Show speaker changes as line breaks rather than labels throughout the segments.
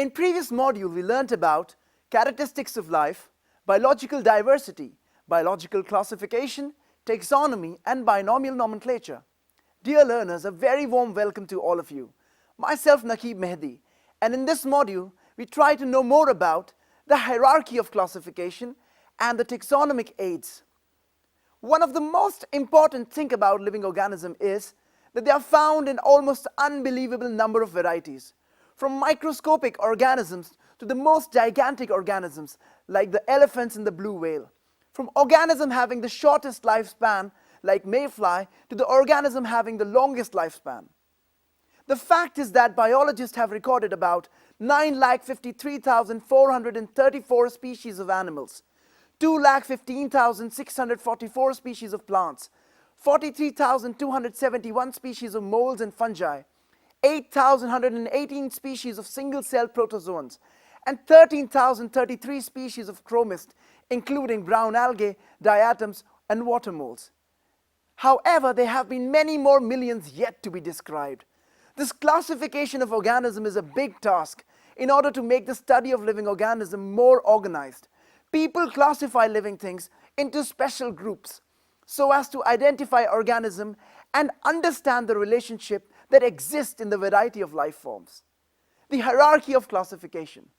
In previous module, we learnt about characteristics of life, biological diversity, biological classification, taxonomy, and binomial nomenclature. Dear learners, a very warm welcome to all of you. Myself, Naqib Mehdi, and in this module, we try to know more about the hierarchy of classification and the taxonomic aids. One of the most important things about living organisms is that they are found in almost unbelievable number of varieties, from microscopic organisms to the most gigantic organisms like the elephants and the blue whale, from organisms having the shortest lifespan like mayfly to the organism having the longest lifespan. The fact is that biologists have recorded about 9,53,434 species of animals, 2,15,644 species of plants, 43,271 species of molds and fungi, 8,118 species of single-celled protozoans, and 13,033 species of chromists, including brown algae, diatoms, and water moles. However, there have been many more millions yet to be described. This classification of organisms is a big task in order to make the study of living organisms more organized. People classify living things into special groups so as to identify organisms and understand the relationship that exists in the variety of life forms. The hierarchy of classification.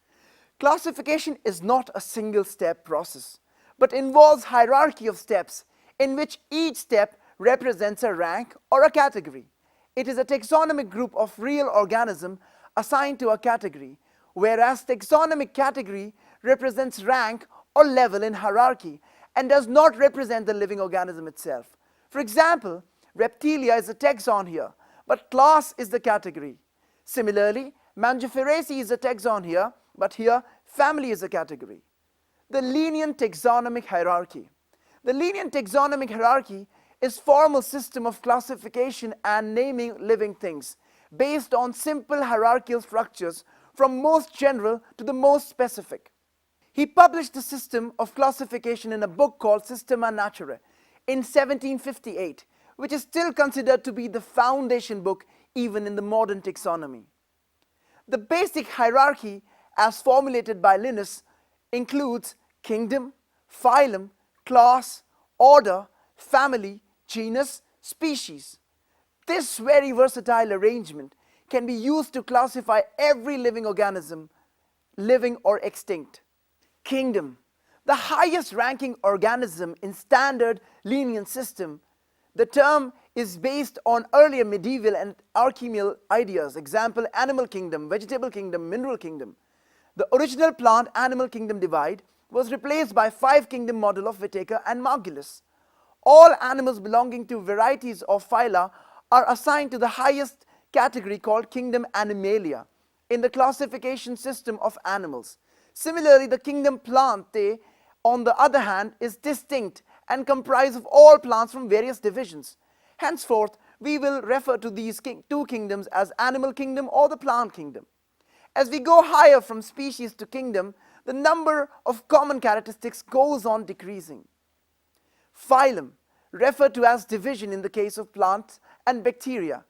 Classification is not a single-step process, but involves hierarchy of steps in which each step represents a rank or a category. It is a taxonomic group of real organisms assigned to a category, whereas taxonomic category represents rank or level in hierarchy and does not represent the living organism itself. For example, reptilia is a taxon here, but class is the category. Similarly, Mangiferaceae is a taxon here, but here family is a category. The lenient taxonomic hierarchy. The lenient taxonomic hierarchy is formal system of classification and naming living things based on simple hierarchical structures from most general to the most specific. He published the system of classification in a book called Systema Naturae in 1758, which is still considered to be the foundation book even in the modern taxonomy. The basic hierarchy as formulated by Linus includes kingdom, phylum, class, order, family, genus, species. This very versatile arrangement can be used to classify every living organism, living or extinct. Kingdom, the highest ranking organism in standard lenient system. The term is based on earlier medieval and archemeal ideas, example animal kingdom, vegetable kingdom, mineral kingdom. The original plant-animal kingdom divide was replaced by 5-kingdom model of Whitaker and Margulis. All animals belonging to varieties of phyla are assigned to the highest category called kingdom Animalia in the classification system of animals. Similarly, the kingdom Plantae, on the other hand, is distinct and comprised of all plants from various divisions. Henceforth, we will refer to these two kingdoms as animal kingdom or the plant kingdom. As we go higher from species to kingdom, the number of common characteristics goes on decreasing. Phylum, referred to as division in the case of plants and bacteria.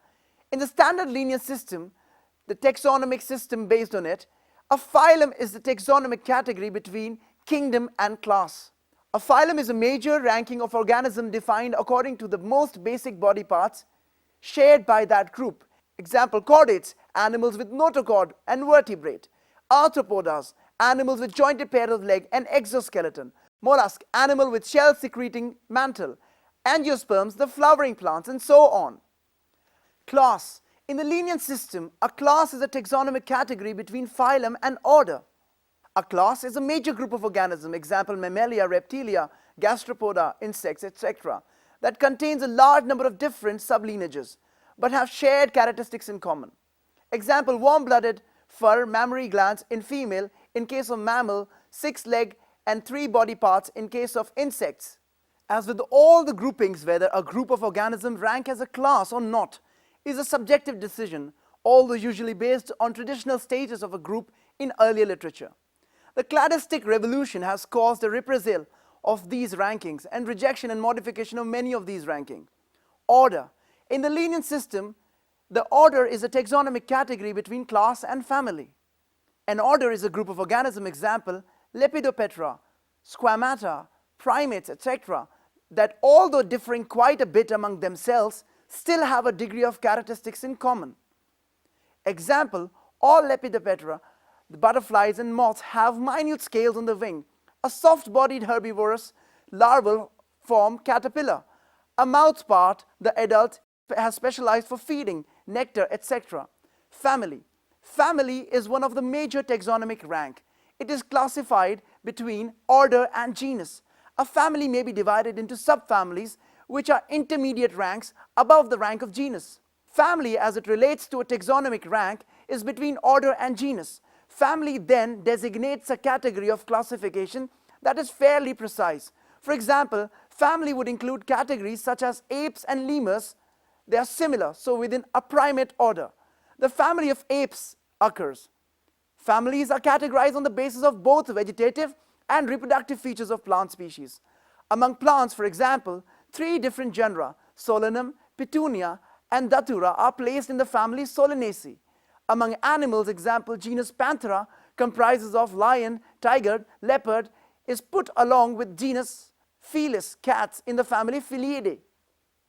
In the standard linear system, the taxonomic system based on it, a phylum is the taxonomic category between kingdom and class. A phylum is a major ranking of organisms defined according to the most basic body parts shared by that group. Example, chordates, animals with notochord and vertebrate. Arthropodas, animals with jointed pair of leg and exoskeleton. Mollusk, animal with shell-secreting mantle. Angiosperms, the flowering plants, and so on. Class. In the lenient system, a class is a taxonomic category between phylum and order. A class is a major group of organisms, example Mammalia, Reptilia, Gastropoda, insects, etc., that contains a large number of different sublineages, but have shared characteristics in common. Example, warm-blooded, fur, mammary glands in female, in case of mammal, 6 leg and 3 body parts in case of insects. As with all the groupings, whether a group of organisms rank as a class or not is a subjective decision, although usually based on traditional status of a group in earlier literature. The cladistic revolution has caused a reprisal of these rankings and rejection and modification of many of these rankings. Order. In the lenient system, the order is a taxonomic category between class and family. An order is a group of organisms, example, Lepidopetra, Squamata, primates, etc., that although differing quite a bit among themselves, still have a degree of characteristics in common. Example, all Lepidopetra, the butterflies and moths, have minute scales on the wing, a soft-bodied herbivorous larval form caterpillar. A mouth part, the adult, has specialized for feeding, nectar, etc. Family. Family is one of the major taxonomic rank. It is classified between order and genus. A family may be divided into subfamilies, which are intermediate ranks above the rank of genus. Family, as it relates to a taxonomic rank, is between order and genus. Family then designates a category of classification that is fairly precise. For example, family would include categories such as apes and lemurs. They are similar, so within a primate order. The family of apes occurs. Families are categorized on the basis of both vegetative and reproductive features of plant species. Among plants, for example, 3 different genera, Solanum, Petunia, and Datura, are placed in the family Solanaceae. Among animals, example, genus Panthera comprises of lion, tiger, leopard, is put along with genus Felis, cats, in the family Felidae.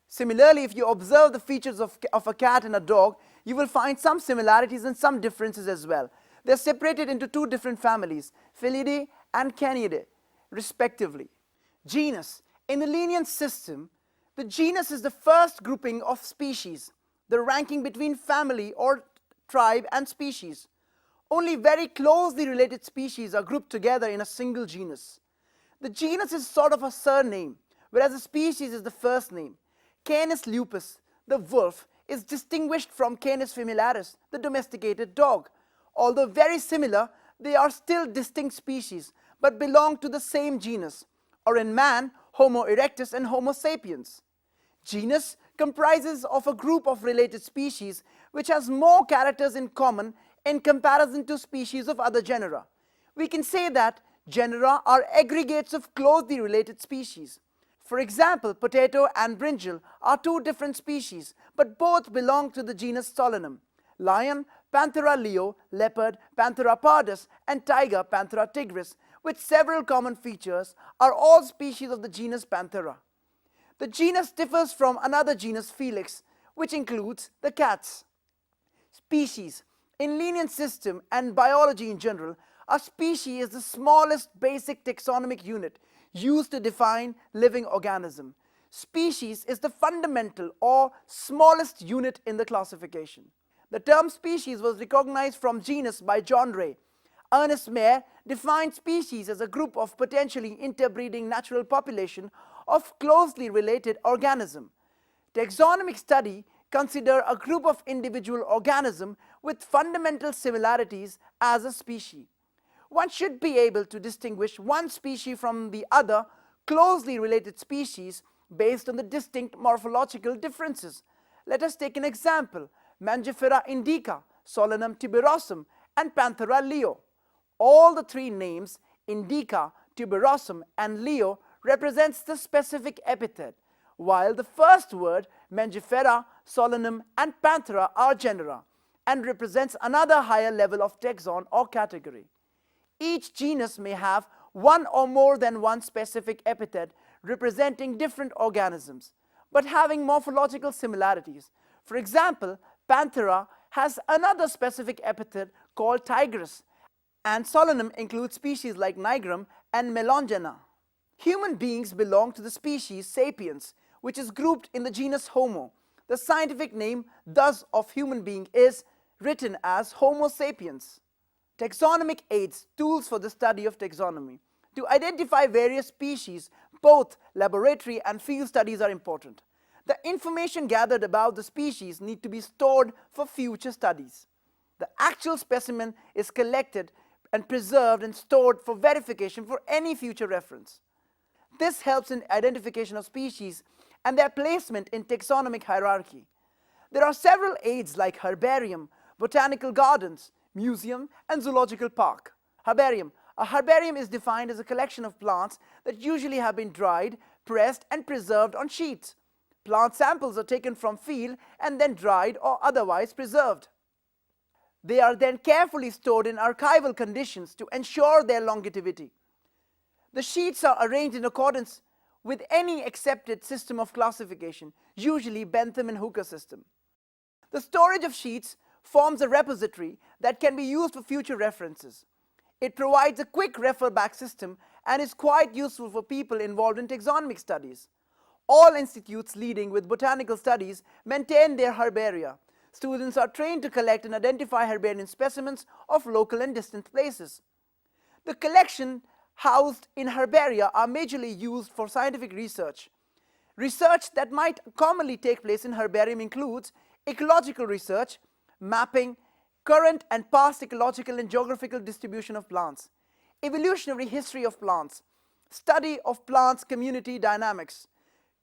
Similarly, if you observe the features of a cat and a dog, you will find some similarities and some differences as well. They are separated into 2 different families, Felidae and Canidae, respectively. Genus. In the Linnean system, the genus is the first grouping of species, the ranking between family or tribe and species. Only very closely related species are grouped together in a single genus. The genus is sort of a surname, whereas the species is the first name. Canis lupus, the wolf, is distinguished from Canis familiaris, the domesticated dog. Although very similar, they are still distinct species, but belong to the same genus, or in man, Homo erectus and Homo sapiens. Genus comprises of a group of related species which has more characters in common in comparison to species of other genera. We can say that genera are aggregates of closely related species. For example, potato and brinjal are 2 different species, but both belong to the genus Solanum. Lion, Panthera leo, leopard, Panthera pardus, and tiger, Panthera tigris, with several common features, are all species of the genus Panthera. The genus differs from another genus, Felix, which includes the cats. Species. In Linnean system and biology in general, a species is the smallest basic taxonomic unit used to define living organism. Species is the fundamental or smallest unit in the classification. The term species was recognized from genus by John Ray. Ernest Mayr defined species as a group of potentially interbreeding natural population of closely related organisms. Taxonomic study consider a group of individual organisms with fundamental similarities as a species. One should be able to distinguish one species from the other closely related species based on the distinct morphological differences. Let us take an example: Mangifera indica, Solanum tuberosum, and Panthera leo. All the 3 names, indica, tuberosum, and leo, represents the specific epithet, while the first word, Mangifera, Solanum, and Panthera, are genera and represents another higher level of taxon or category. Each genus may have one or more than one specific epithet representing different organisms, but having morphological similarities. For example, Panthera has another specific epithet called tigris, and Solanum includes species like Nigrum and Melongena. Human beings belong to the species Sapiens, which is grouped in the genus Homo. The scientific name thus of human being is written as Homo sapiens. Taxonomic aids, tools for the study of taxonomy. To identify various species, both laboratory and field studies are important. The information gathered about the species need to be stored for future studies. The actual specimen is collected and preserved and stored for verification for any future reference. This helps in identification of species and their placement in taxonomic hierarchy. There are several aids like herbarium, botanical gardens, museum, and zoological park. Herbarium. A herbarium is defined as a collection of plants that usually have been dried, pressed, and preserved on sheets. Plant samples are taken from field and then dried or otherwise preserved. They are then carefully stored in archival conditions to ensure their longevity. The sheets are arranged in accordance with any accepted system of classification, usually Bentham and Hooker system. The storage of sheets forms a repository that can be used for future references. It provides a quick refer-back system and is quite useful for people involved in taxonomic studies. All institutes leading with botanical studies maintain their herbaria. Students are trained to collect and identify herbarium specimens of local and distant places. The collection housed in herbaria are majorly used for scientific research. Research that might commonly take place in herbarium includes ecological research, mapping, current and past ecological and geographical distribution of plants, evolutionary history of plants, study of plants' community dynamics,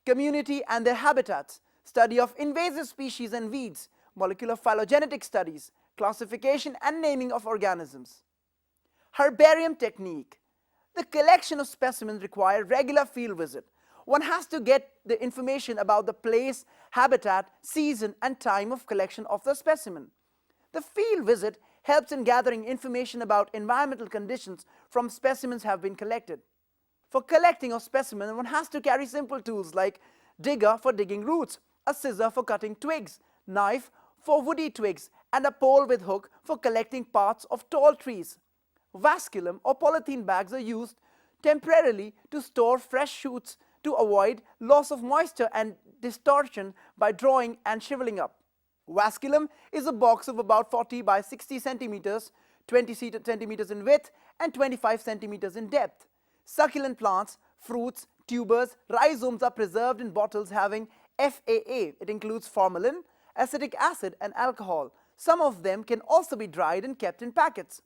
community and their habitats, study of invasive species and weeds, molecular phylogenetic studies, classification and naming of organisms. Herbarium technique. The collection of specimens requires regular field visit. One has to get the information about the place, habitat, season and time of collection of the specimen. The field visit helps in gathering information about environmental conditions from specimens have been collected. For collecting of specimens, one has to carry simple tools like digger for digging roots, a scissor for cutting twigs, knife for woody twigs, and a pole with hook for collecting parts of tall trees. Vasculum or polythene bags are used temporarily to store fresh shoots to avoid loss of moisture and distortion by drawing and shriveling up. Vasculum is a box of about 40 by 60 centimeters, 20 centimeters in width and 25 centimeters in depth. Succulent plants, fruits, tubers, rhizomes are preserved in bottles having FAA. It includes formalin, acetic acid and alcohol. Some of them can also be dried and kept in packets.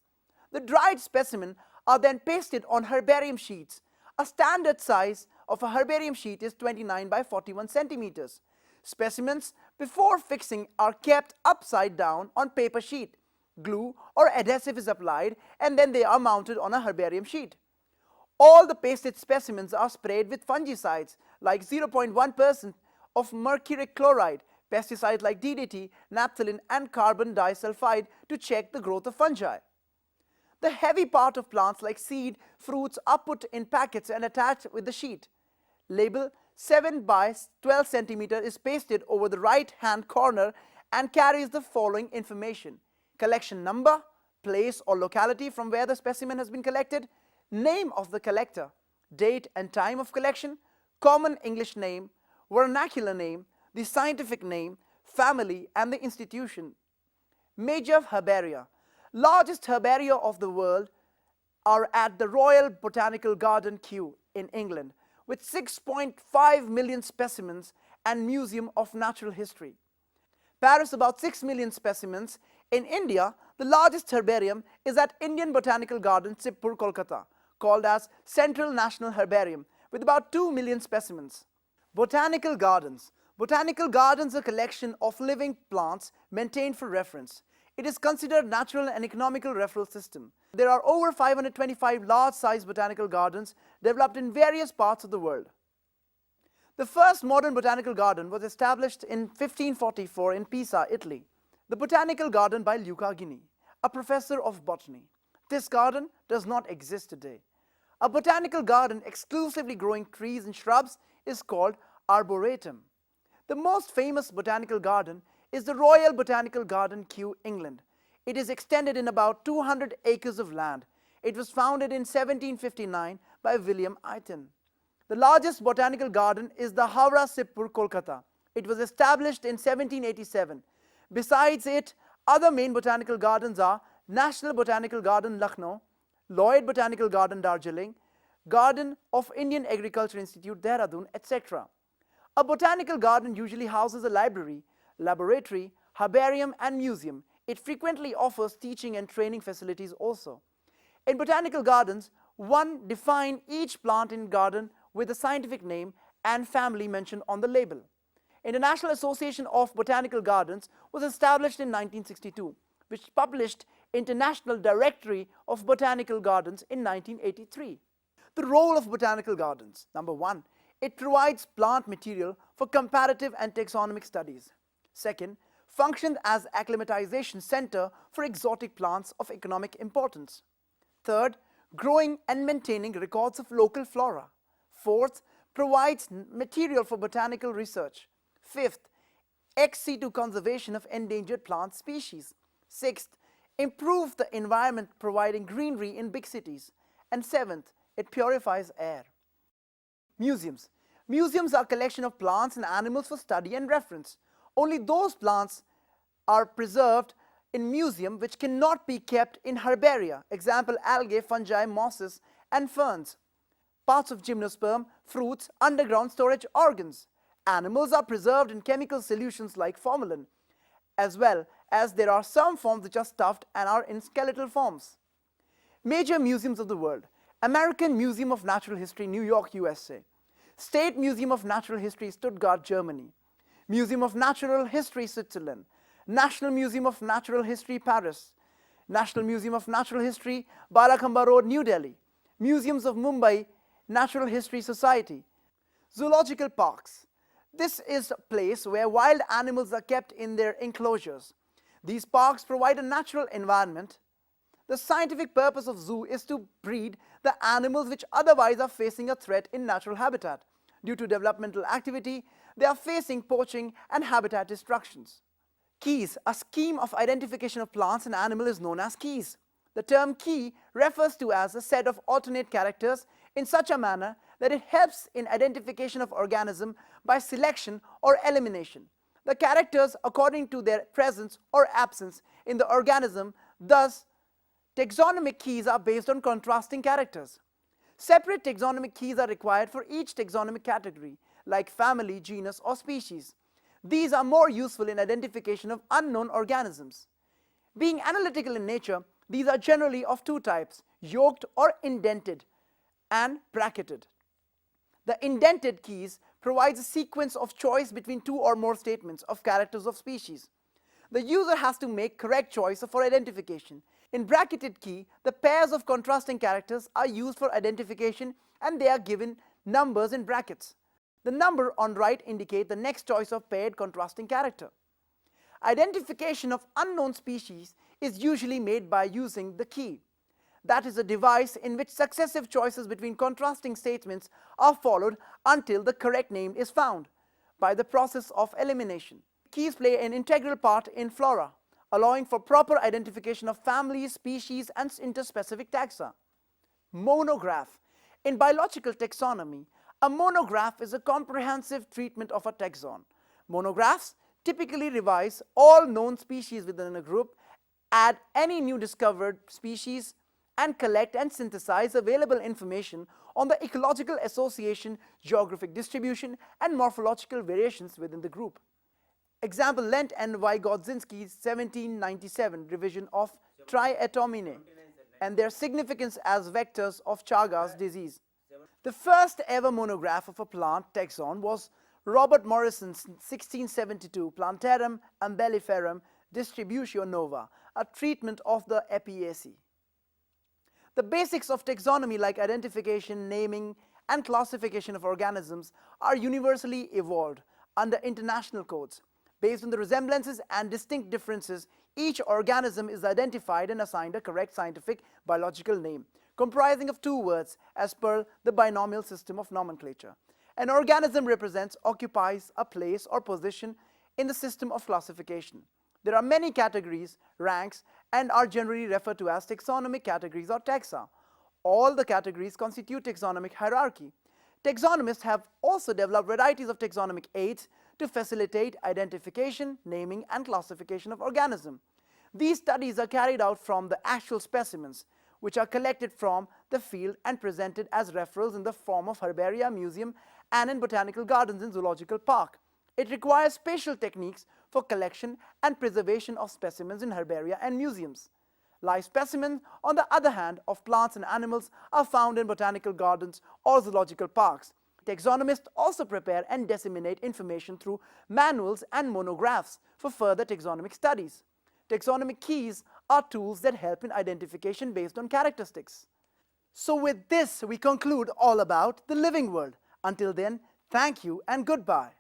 The dried specimens are then pasted on herbarium sheets. A standard size of a herbarium sheet is 29 by 41 centimeters. Specimens before fixing are kept upside down on paper sheet. Glue or adhesive is applied and then they are mounted on a herbarium sheet. All the pasted specimens are sprayed with fungicides like 0.1% of mercuric chloride, pesticides like DDT, naphthalene and carbon disulfide to check the growth of fungi. The heavy part of plants like seed, fruits are put in packets and attached with the sheet. Label 7 by 12 centimeter is pasted over the right hand corner and carries the following information: collection number, place or locality from where the specimen has been collected, name of the collector, date and time of collection, common English name, vernacular name, the scientific name, family and the institution. Major herbaria. Largest herbaria of the world are at the Royal Botanical Garden, Kew in England, with 6.5 million specimens and Museum of Natural History. Paris, about 6 million specimens. In India, the largest herbarium is at Indian Botanical Garden, Sipur, Kolkata, called as Central National Herbarium, with about 2 million specimens. Botanical gardens. Botanical gardens are a collection of living plants maintained for reference. It is considered natural and economical referral system. There are over 525 large-sized botanical gardens developed in various parts of the world. The first modern botanical garden was established in 1544 in Pisa, Italy. The Botanical Garden by Luca Ghini, a professor of botany. This garden does not exist today. A botanical garden exclusively growing trees and shrubs is called arboretum. The most famous botanical garden is the Royal Botanical Garden, Kew, England. It is extended in about 200 acres of land. It was founded in 1759 by William Eighton. The largest botanical garden is the Howrah Sipur, Kolkata. It was established in 1787. Besides it, other main botanical gardens are National Botanical Garden, Lucknow, Lloyd Botanical Garden, Darjeeling, Garden of Indian Agriculture Institute, Dehradun, etc. A botanical garden usually houses a library, laboratory, herbarium and museum. It frequently offers teaching and training facilities also. In botanical gardens, one defines each plant in garden with a scientific name and family mentioned on the label. International Association of Botanical Gardens was established in 1962, which published International Directory of Botanical Gardens in 1983. The role of botanical gardens. Number 1, it provides plant material for comparative and taxonomic studies. Second, functioned as acclimatization center for exotic plants of economic importance. Third, growing and maintaining records of local flora. Fourth, provides material for botanical research. Fifth, ex situ conservation of endangered plant species. Sixth, improve the environment providing greenery in big cities. And seventh, it purifies air. Museums. Museums are a collection of plants and animals for study and reference. Only those plants are preserved in museum which cannot be kept in herbaria. Example, algae, fungi, mosses, and ferns. Parts of gymnosperm, fruits, underground storage organs. Animals are preserved in chemical solutions like formalin, as well as there are some forms which are stuffed and are in skeletal forms. Major museums of the world. American Museum of Natural History, New York, USA. State Museum of Natural History, Stuttgart, Germany. Museum of Natural History, Switzerland. National Museum of Natural History, Paris. National Museum of Natural History, Barakhamba Road, New Delhi. Museums of Mumbai, Natural History Society. Zoological parks. This is a place where wild animals are kept in their enclosures. These parks provide a natural environment. The scientific purpose of zoo is to breed the animals which otherwise are facing a threat in natural habitat. Due to developmental activity, they are facing poaching and habitat destructions. Keys. A scheme of identification of plants and animals is known as keys. The term key refers to as a set of alternate characters in such a manner that it helps in identification of organism by selection or elimination. The characters according to their presence or absence in the organism. Thus, taxonomic keys are based on contrasting characters. Separate taxonomic keys are required for each taxonomic category, like family, genus, or species. These are more useful in identification of unknown organisms. Being analytical in nature, these are generally of two types, yoked or indented, and bracketed. The indented keys provides a sequence of choice between two or more statements of characters of species. The user has to make correct choice for identification. In bracketed key, the pairs of contrasting characters are used for identification and they are given numbers in brackets. The number on right indicate the next choice of paired contrasting character. Identification of unknown species is usually made by using the key. That is a device in which successive choices between contrasting statements are followed until the correct name is found by the process of elimination. Keys play an integral part in flora, allowing for proper identification of families, species, and interspecific taxa. Monograph. In biological taxonomy, a monograph is a comprehensive treatment of a taxon. Monographs typically revise all known species within a group, add any new discovered species, and collect and synthesize available information on the ecological association, geographic distribution, and morphological variations within the group. Example, Lent and Vygotsky's 1797 revision of Triatomine and their significance as vectors of Chagas disease. The first ever monograph of a plant taxon was Robert Morrison's 1672 Plantarum umbelliferum distributio nova, a treatment of the Apiaceae. The basics of taxonomy like identification, naming, and classification of organisms are universally evolved under international codes. Based on the resemblances and distinct differences, each organism is identified and assigned a correct scientific biological name, comprising of two words as per the binomial system of nomenclature. An organism represents, occupies a place or position in the system of classification. There are many categories, ranks, and are generally referred to as taxonomic categories or taxa. All the categories constitute taxonomic hierarchy. Taxonomists have also developed varieties of taxonomic aids to facilitate identification, naming, and classification of organisms. These studies are carried out from the actual specimens, which are collected from the field and presented as referrals in the form of herbaria, museum, and in botanical gardens in zoological park. It requires special techniques for collection and preservation of specimens in herbaria and museums. Live specimens, on the other hand, of plants and animals are found in botanical gardens or zoological parks. Taxonomists also prepare and disseminate information through manuals and monographs for further taxonomic studies. Taxonomic keys are tools that help in identification based on characteristics. So with this, we conclude all about the living world. Until then, thank you and goodbye.